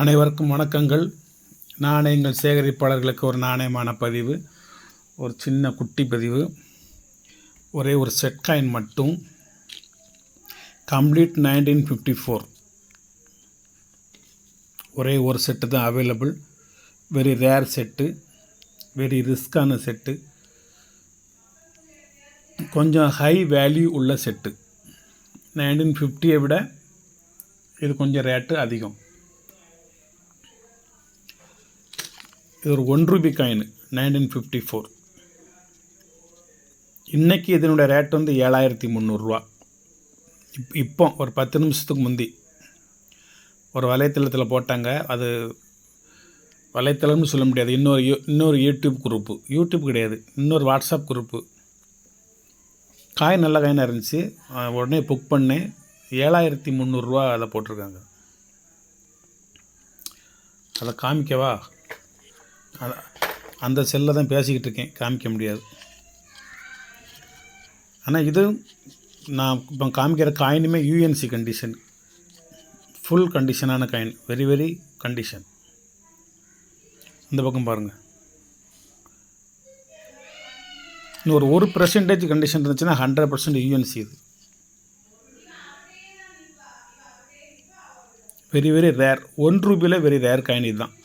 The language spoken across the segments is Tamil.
அனைவருக்கும் வணக்கங்கள். நாணயங்கள் சேகரிப்பாளர்களுக்கு ஒரு நாணயமான பதிவு, ஒரு சின்ன குட்டி பதிவு. ஒரே ஒரு செட் காயின் மட்டும், கம்ப்ளீட் 1954. ஒரே ஒரு செட்டு தான் available. Very rare set, very ரிஸ்கான செட்டு, கொஞ்சம் ஹை வேல்யூ உள்ள செட்டு. 1950 விட இது கொஞ்சம் ரேட்டு அதிகம். இது ஒரு ₹1 காயின் 1954. இன்றைக்கி இதனுடைய ரேட் வந்து ₹7300. இப்போ ஒரு 10 நிமிஷத்துக்கு முந்தி ஒரு வலைத்தளத்தில் போட்டாங்க. அது வலைத்தளம்னு சொல்ல முடியாது, இன்னொரு யூடியூப் குரூப்பு. யூடியூப் கிடையாது, இன்னொரு வாட்ஸ்அப் குரூப்பு. காயின் நல்ல காயினாக இருந்துச்சு. உடனே புக் பண்ணேன். ₹7300 அதை போட்டிருக்காங்க. அதை காமிக்கவா? அந்த செல்லில் தான் பேசிக்கிட்டு இருக்கேன், காமிக்க முடியாது. ஆனால் இது நான் இப்போ காமிக்கிற காயினுமே யூஎன்சி கண்டிஷன், ஃபுல் கண்டிஷனான காயின், வெரி வெரி கண்டிஷன். இந்த பக்கம் பாருங்கள். இன்னும் ஒரு 1% கண்டிஷன் இருந்துச்சுன்னா 100% யூஎன்சி. இது very very rare. ₹1 very rare coin இதுதான்.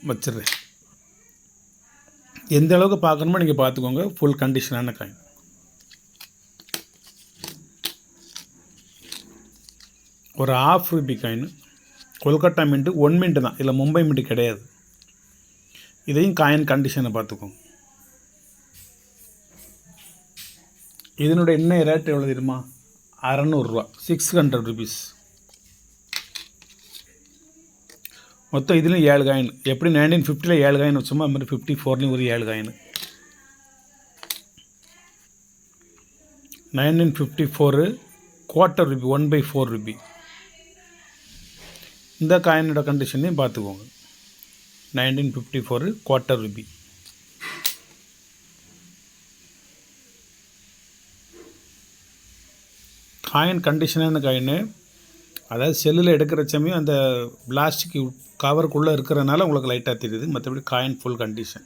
வச்சிடுறேன். எந்த அளவுக்கு பார்க்கணுமோ நீங்கள் பார்த்துக்கோங்க. ஃபுல் கண்டிஷனான காயின். ஒரு ₹1/2 காயின், கொல்கட்டா மின்ட்டு, 1 மின்ட்டு தான், இல்லை மும்பை மின்ட்டு கிடையாது. இதையும் காயின் கண்டிஷனை பார்த்துக்கோங்க. இதனுடைய என்ன ரேட் எவ்வளோ தெரியுமா? ₹600, ₹600. மொத்தம் இதுலேயும் 7 காயின். எப்படி 1950 7 காயின் வச்சோமோ அது மாதிரி 54 ஒரு 7 காயின். 1954 ₹1/4, ₹1/4. இந்த காயினோட கண்டிஷனையும் பார்த்துக்கோங்க. 1954 ₹1/4. காயின் கண்டிஷனான காயின். அதாவது செல்லில் எடுக்கிற சமயம் அந்த பிளாஸ்டிக் கவருக்குள்ளே இருக்கிறனால உங்களுக்கு லைட்டாக தெரியுது. மற்றபடி காயின் ஃபுல் கண்டிஷன்.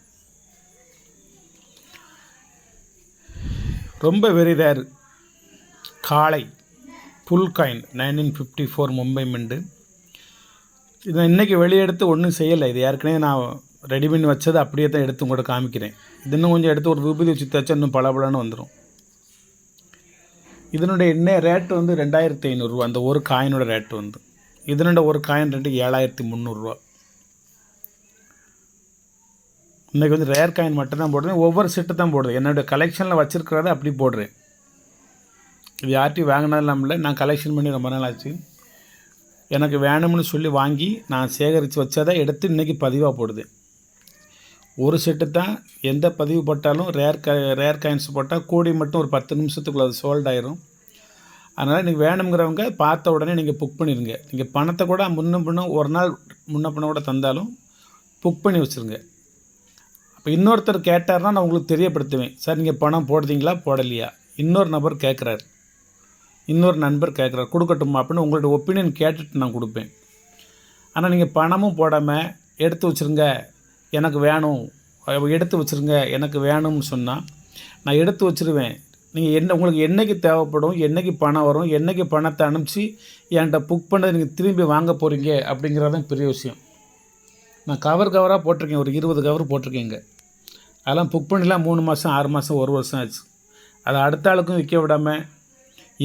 ரொம்ப வெரி ரேர் காளை ஃபுல் காயின் 1954 மும்பை மின்ட்டு. இதை இன்றைக்கி வெளியே எடுத்து ஒன்றும் செய்யலை. இது ஏற்கனவே நான் ரெடி பண்ணி வச்சதை அப்படியே தான் எடுத்து உங்கள்கிட்ட காமிக்கிறேன். இது இன்னும் கொஞ்சம் எடுத்து ஒரு விபூதி வச்சு தைச்சா இன்னும் பளபளன்னு வந்துடும். இதனுடைய என்ன ரேட்டு வந்து ₹2500. அந்த ஒரு காயினோட ரேட்டு வந்து, இதனோட ஒரு காயின் ரேட்டு ₹7300. இன்றைக்கி வந்து ரேர் காயின் மட்டும் தான் போடுறேன். ஒவ்வொரு செட்டு தான் போடுறேன். என்னுடைய கலெக்ஷனில் வச்சுருக்கிறத அப்படி போடுறேன். இது யார்ட்டையும் வாங்கினதெல்லாம் இல்லை. நான் கலெக்ஷன் பண்ணி ரொம்ப நாள் ஆச்சு. எனக்கு வேணும்னு சொல்லி வாங்கி நான் சேகரித்து வச்சதை எடுத்து இன்றைக்கி பதிவாக போடுது. ஒரு செட்டு தான். எந்த பதிவு போட்டாலும் ரேர் காயின்ஸ் போட்டால் கூடி மட்டும் ஒரு 10 நிமிஷத்துக்குள்ளே அது சோல்ட் ஆயிரும். அதனால் நீங்கள் வேணுங்கிறவங்க பார்த்த உடனே நீங்கள் புக் பண்ணிடுங்க. நீங்கள் பணத்தை கூட ஒரு நாள் முன்ன பின்ன கூட தந்தாலும் புக் பண்ணி வச்சுருங்க. அப்போ இன்னொருத்தர் கேட்டார்னா நான் உங்களுக்கு தெரியப்படுத்துவேன். சார் நீங்கள் பணம் போடுறீங்களா போடலையா? இன்னொரு நபர் கேட்குறாரு, இன்னொரு நண்பர் கேட்குறாரு, கொடுக்கட்டுமா அப்படின்னு உங்களோட ஒப்பீனியன் கேட்டுட்டு நான் கொடுப்பேன். ஆனால் நீங்கள் பணமும் போடாமல் எடுத்து வச்சுருங்க, எனக்கு வேணும், எடுத்து வச்சுருங்க, எனக்கு வேணும்னு சொன்னால் நான் எடுத்து வச்சுருவேன். நீங்கள் உங்களுக்கு என்றைக்கு தேவைப்படும், என்றைக்கு பணம் வரும், என்றைக்கு பணத்தை அனுப்பிச்சி என்கிட்ட புக் பண்ணதை நீங்கள் திரும்பி வாங்க போகிறீங்க அப்படிங்கிறதான் பெரிய விஷயம். நான் கவராக போட்டிருக்கேன், ஒரு 20 கவர் போட்டிருக்கேங்க. அதெல்லாம் புக் பண்ணிலாம் 3 மாதம் 6 மாதம் 1 வருஷம் ஆச்சு. அதை அடுத்த ஆளுக்கும் விற்க விடாமல்,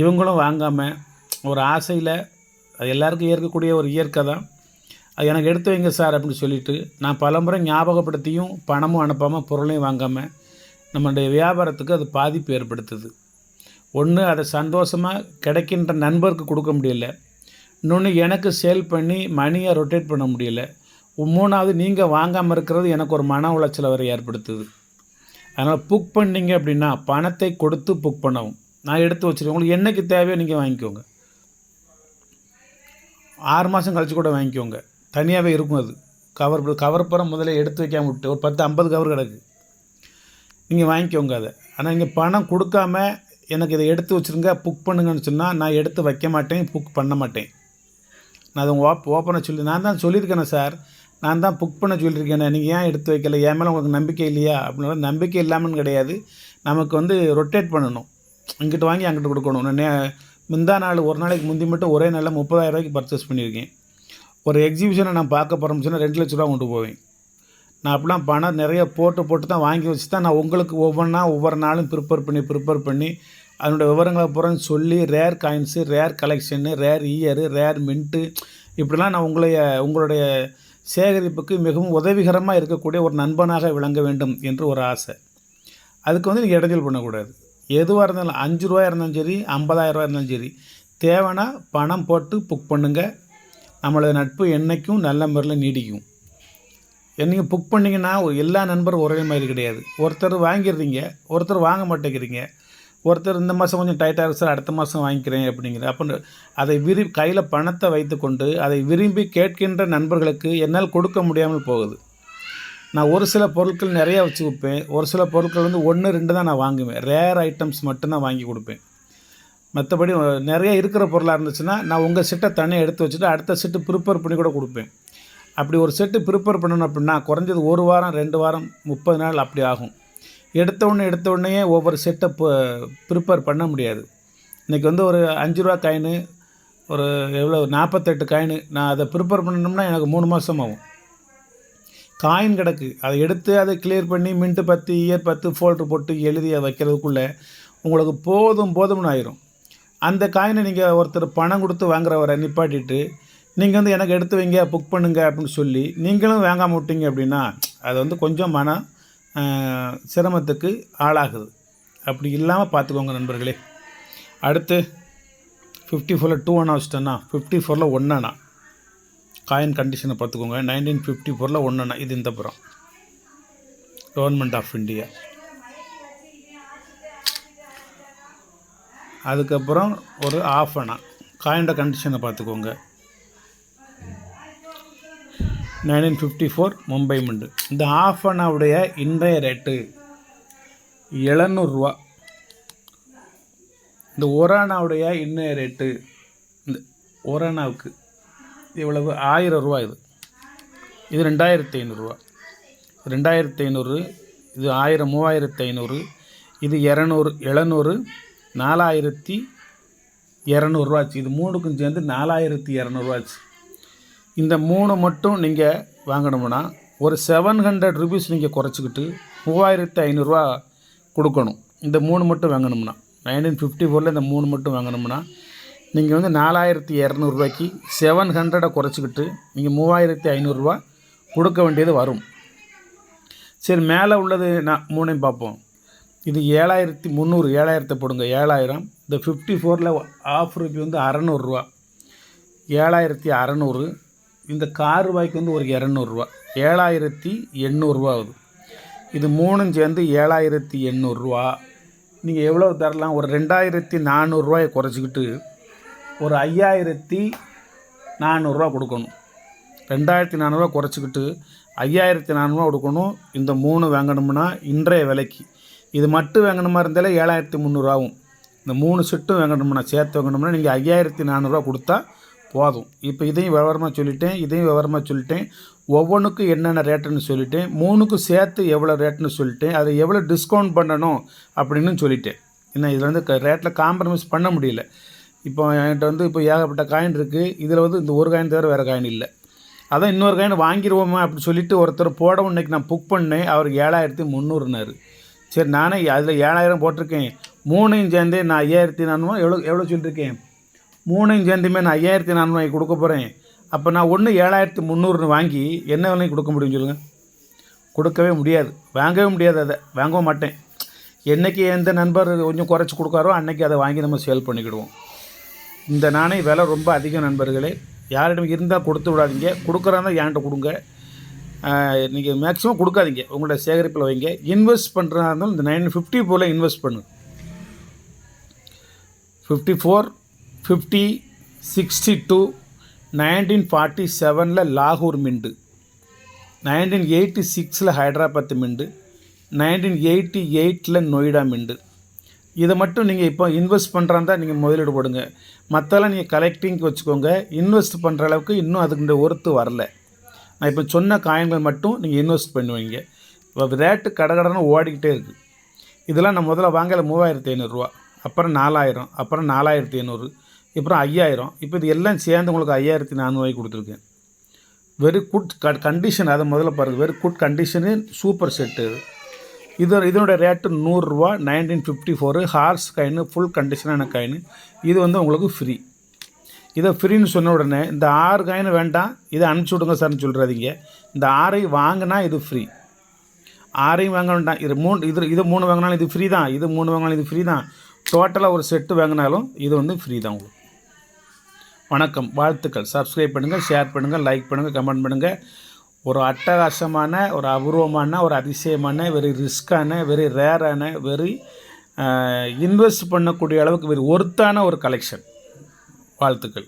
இவங்களும் வாங்காமல், ஒரு ஆசையில், அது எல்லாருக்கும் ஏற்கக்கூடிய ஒரு இயற்கை தான். அது எனக்கு எடுத்து வைங்க சார் அப்படின்னு சொல்லிவிட்டு நான் பலமுறை ஞாபகப்படுத்தியும் பணமும் அனுப்பாமல் பொருளையும் வாங்காமல் நம்மளுடைய வியாபாரத்துக்கு அது பாதிப்பு ஏற்படுத்துது. ஒன்று, அதை சந்தோஷமாக கிடைக்கின்ற நண்பருக்கு கொடுக்க முடியல. இன்னொன்று, எனக்கு சேல் பண்ணி மணியை ரொட்டேட் பண்ண முடியல. 3வது, நீங்கள் வாங்காமல் இருக்கிறது எனக்கு ஒரு மன உளைச்சலை வரை ஏற்படுத்துது. அதனால் புக் பண்ணிங்க அப்படின்னா பணத்தை கொடுத்து புக் பண்ணவும். நான் எடுத்து வச்சுருக்கேன். உங்களுக்கு என்றைக்கு தேவையோ நீங்கள் வாங்கிக்கோங்க. 6 மாதம் கழிச்சு கூட வாங்கிக்கோங்க. தனியாகவே இருக்கும். அது கவர் புறம் முதல்ல எடுத்து வைக்காமல் விட்டு ஒரு 10-50 கவர் கிடக்கு. நீங்கள் வாங்கிக்கோங்க அதை. ஆனால் நீங்கள் பணம் கொடுக்காம எனக்கு இதை எடுத்து வச்சுருங்க புக் பண்ணுங்கன்னு சொன்னால் நான் எடுத்து வைக்க மாட்டேன், புக் பண்ண மாட்டேன். நான் அதை ஓப்பனாக சொல்லி நான் தான் சொல்லியிருக்கேனே சார், நான் தான் புக் பண்ண சொல்லியிருக்கேனே, நீங்கள் ஏன் எடுத்து வைக்கல, என் மேலே உங்களுக்கு நம்பிக்கை இல்லையா அப்படின்னா, நம்பிக்கை இல்லாமல் கிடையாது, நமக்கு வந்து ரொட்டேட் பண்ணணும், இங்கிட்டு வாங்கி அங்கிட்டு கொடுக்கணும். நான் முந்தா நாள் ஒரு நாளைக்கு முந்தி மட்டும் ஒரே நாளில் 30,000 ரூபாய்க்கு பர்ச்சேஸ் பண்ணியிருக்கேன். ஒரு எக்ஸிபிஷனை நான் பார்க்க போகிறோம்னு சொன்னால் 2 லட்ச ரூபா கொண்டு போவேன். நான் அப்படிலாம் பணம் நிறைய போட்டு தான் வாங்கி வச்சு தான் நான் உங்களுக்கு ஒவ்வொரு நாளும் ப்ரிப்பேர் பண்ணி அதனுடைய விவரங்களை பூரா சொல்லி rare coins, rare collection, rare year, rare mint இப்படிலாம் நான் உங்களுடைய சேகரிப்புக்கு மிகவும் உதவிகரமாக இருக்கக்கூடிய ஒரு நண்பனாக விளங்க வேண்டும் என்று ஒரு ஆசை. அதுக்கு வந்து நீங்கள் இடைஞ்சல் பண்ணக்கூடாது. எதுவாக இருந்தாலும் 5 ரூபா இருந்தாலும் சரி, 50,000 ரூபா இருந்தாலும் சரி, தேவைன்னா பணம் போட்டு புக் பண்ணுங்கள். நம்மளோட நட்பு என்றைக்கும் நல்ல முறையில் நீடிக்கும். நீங்கள் புக் பண்ணிங்கன்னா எல்லா நண்பரும் ஒரே மாதிரி கிடையாது. ஒருத்தர் வாங்கிடுறீங்க, ஒருத்தர் வாங்க மாட்டேங்கிறீங்க, ஒருத்தர் இந்த மாதம் கொஞ்சம் டைட்டாக இருக்குது சார், அடுத்த மாதம் வாங்கிக்கிறேன் அப்படிங்கிற. அப்போ அதை கையில் பணத்தை வைத்துக்கொண்டு அதை விரும்பி கேட்கின்ற நண்பர்களுக்கு என்னால் கொடுக்க முடியாமல் போகுது. நான் ஒரு சில பொருட்கள் நிறையா வச்சு வைப்பேன், ஒரு சில பொருட்கள் வந்து 1, 2 தான் நான் வாங்குவேன். ரேர் ஐட்டம்ஸ் மட்டும்தான் வாங்கி கொடுப்பேன். மற்றபடி நிறைய இருக்கிற பொருளாக இருந்துச்சுன்னா நான் உங்கள் செட்டை தனியாக எடுத்து வச்சுட்டு அடுத்த செட்டு ப்ரிப்பேர் பண்ணி கூட கொடுப்பேன். அப்படி ஒரு செட்டு ப்ரிப்பேர் பண்ணணும் அப்படின்னா குறைஞ்சது 1 வாரம் 2 வாரம் 30 நாள் அப்படி ஆகும். எடுத்த உடனே ஒவ்வொரு செட்டை ப்ரிப்பேர் பண்ண முடியாது. இன்றைக்கி வந்து ஒரு 5 ரூபா காயினு, ஒரு எவ்வளோ 48 காயினு, நான் அதை ப்ரிப்பேர் பண்ணணும்னா எனக்கு 3 மாதம் ஆகும். காயின் கிடக்கு, அதை எடுத்து அதை கிளியர் பண்ணி மின்ட்டு 10 இயர் 10 ஃபோல்ட்ரு போட்டு எழுதி வைக்கிறதுக்குள்ளே உங்களுக்கு போதும்னு ஆயிரும். அந்த காயினை நீங்கள் ஒருத்தர் பணம் கொடுத்து வாங்குறவரை நிப்பாட்டிட்டு நீங்கள் வந்து எனக்கு எடுத்து வைங்க புக் பண்ணுங்க அப்படின்னு சொல்லி நீங்களும் வாங்காம விட்டீங்க அப்படின்னா அது வந்து கொஞ்சம் சிரமத்துக்கு ஆளாகுது. அப்படி இல்லாமல் பார்த்துக்கோங்க நண்பர்களே. அடுத்து 54ல் 2 அணா வச்சுட்டேன்னா 54ல் 1 அணா காயின் கண்டிஷனை பார்த்துக்கோங்க. 1954ல் 1 அணா, இது இந்த புறம் கவர்மெண்ட் ஆஃப் இந்தியா. அதுக்கப்புறம் ஒரு ½ அணா காயின்ட கண்டிஷனை பார்த்துக்கோங்க. 1954 மும்பை மிண்டு. இந்த ½ அணாவுடைய இன்றைய ரேட்டு 700 ரூபா. இந்த 1 அணாவுடைய இன்றைய ரேட்டு இந்த 1 அணாவுக்கு இவ்வளவு 1000 ரூபா. இது 2500 ரூபா. 2500, இது 1000 3500, இது 200 700 4200 ரூபாச்சு. இது 3க்கும் சேர்ந்து 4200 ரூபாச்சு. இந்த 3 மட்டும் நீங்கள் வாங்கணும்னா ஒரு 700 ருபீஸ் நீங்கள் குறைச்சிக்கிட்டு 3500 ரூபா கொடுக்கணும். இந்த 3 மட்டும் வாங்கணும்னா 1954ல் இந்த 3 மட்டும் வாங்கணும்னா நீங்கள் வந்து 4200 ரூபாய்க்கு 700 குறைச்சிக்கிட்டு நீங்கள் 3500 ரூபா கொடுக்க வேண்டியது வரும். சரி, மேலே உள்ளது நான் 3ஐயும் பார்ப்போம். இது 7300, 7000 போடுங்க, 7000. இந்த 54ல் ½ வந்து 600 ரூபா, 7600. இந்த கார் ரூபாய்க்கு வந்து ஒரு 200 ரூபா, 7800 ரூபா ஆகுது. இது 3ம் சேர்ந்து 7800 ரூபா. நீங்கள் எவ்வளோ தரலாம்? ஒரு 2400 ரூபாயை குறைச்சிக்கிட்டு ஒரு 5400 ரூபா கொடுக்கணும். 2400 ரூபா குறைச்சிக்கிட்டு 5400 ரூபா கொடுக்கணும். இந்த 3 வாங்கணும்னா இன்றைய விலைக்கு இது மட்டும் வாங்கணுமா இருந்தாலே 7300 ஆகும். இந்த 3 செட்டும் வாங்கணும்னா சேர்த்து வாங்கணும்னா நீங்கள் 5400 ரூபா கொடுத்தா போதும். இப்போ இதையும் விவரமாக சொல்லிட்டேன், ஒவ்வொன்றுக்கும் என்னென்ன ரேட்டுன்னு சொல்லிட்டேன், 3க்கும் சேர்த்து எவ்வளோ ரேட்டுன்னு சொல்லிட்டேன், அதை எவ்வளோ டிஸ்கவுண்ட் பண்ணணும் அப்படின்னு சொல்லிட்டேன். ஏன்னா இதில் வந்து ரேட்டில் காம்ப்ரமைஸ் பண்ண முடியல. இப்போ என்கிட்ட வந்து இப்போ ஏகப்பட்ட காயின் இருக்குது. இதில் வந்து இந்த ஒரு காயின் தவிர வேறு காயின் இல்லை. அதான் இன்னொரு காயின் வாங்கிடுவோமா அப்படி சொல்லிவிட்டு ஒருத்தர் போடவும் இன்றைக்கி நான் புக் பண்ணேன். அவர் 7300னாரு. சரி, நானே அதில் 7000 போட்டிருக்கேன். 3ஐயும் சேர்ந்தே நான் 5400 எவ்வளோ சொல்லியிருக்கேன். 3ஐயும் சேர்ந்துமே நான் 5400 கொடுக்க போகிறேன். அப்போ நான் 7300 வாங்கி என்ன விலைக்கு கொடுக்க முடியும்னு சொல்லுங்கள்? கொடுக்கவே முடியாது, வாங்கவே முடியாது. அதை வாங்க மாட்டேன். என்றைக்கு எந்த நண்பர் கொஞ்சம் குறைச்சி கொடுக்காரோ அன்றைக்கி அதை வாங்கி நம்ம சேல் பண்ணிக்கிடுவோம். இந்த நாணய விலை ரொம்ப அதிகம் நண்பர்களே. யாரிடம் இருந்தால் கொடுத்து விடாதீங்க. கொடுக்குறாங்க என்கிட்ட கொடுங்க. நீங்கள் மேக்ஸிமம் கொடுக்காதீங்க, உங்களோட சேகரிப்பில் வைங்க. இன்வெஸ்ட் பண்ணுறதா இருந்தாலும் இந்த 954 இன்வெஸ்ட் பண்ணு. 54, 50, 62, 1947 லாகூர் மிண்டு, 1986 ஹைதராபாத் மிண்டு, 1988 நொய்டா மிண்டு, இதை மட்டும் நீங்கள் இப்போ இன்வெஸ்ட் பண்ணுறாந்தா நீங்கள் முதலீடு போடுங்க. மற்றெல்லாம் நீங்கள் கலெக்டிங்க்கு வச்சுக்கோங்க. இன்வெஸ்ட் பண்ணுற அளவுக்கு இன்னும் அதுக்கு ஒர்த்து வரல. நான் இப்போ சொன்ன காயின்கள் மட்டும் நீங்கள் இன்வெஸ்ட் பண்ணுவீங்க. இப்போ ரேட்டு கடகடன்னு ஓடிக்கிட்டே இருக்குது. இதெல்லாம் நான் முதல்ல வாங்கல 3500 அப்புறம் 4000, அப்புறம் 4500, அப்புறம் 5000. இப்போ இது எல்லாம் சேர்ந்து உங்களுக்கு 5400 கொடுத்துருக்கேன். Very good condition. அதை முதல்ல பாருங்கள். Very good condition, super set. இதனுடைய ரேட்டு 100 1954 ஹார்ஸ் காயின், ஃபுல் கண்டிஷனான காயின். இது உங்களுக்கு ஃப்ரீ. இதை ஃப்ரீன்னு சொன்ன உடனே இந்த 6 காயின் வேண்டாம், இதை அனுப்பிச்சி விடுங்க சார்னு சொல்கிறாதீங்க. இந்த 6ஐ வாங்கினா இது ஃப்ரீ. 6ஐயும் வாங்க வேண்டாம். இது 3 வாங்கினாலும் இது ஃப்ரீ தான். இது 3 வாங்கினாலும் இது ஃப்ரீ தான். டோட்டலாக ஒரு செட்டு வாங்கினாலும் இது ஃப்ரீ தான் உங்களுக்கு. வணக்கம், வாழ்த்துக்கள். சப்ஸ்கிரைப் பண்ணுங்கள், ஷேர் பண்ணுங்கள், லைக் பண்ணுங்கள், கமெண்ட் பண்ணுங்கள். ஒரு அட்டகாசமான, ஒரு அபூர்வமான, ஒரு அதிசயமான, வெரி ரிஸ்க்கான, வெரி ரேரான, வெரி இன்வெஸ்ட் பண்ணக்கூடிய அளவுக்கு வெரி ஒர்த்தான ஒரு கலெக்ஷன். வாழ்த்துக்கள்.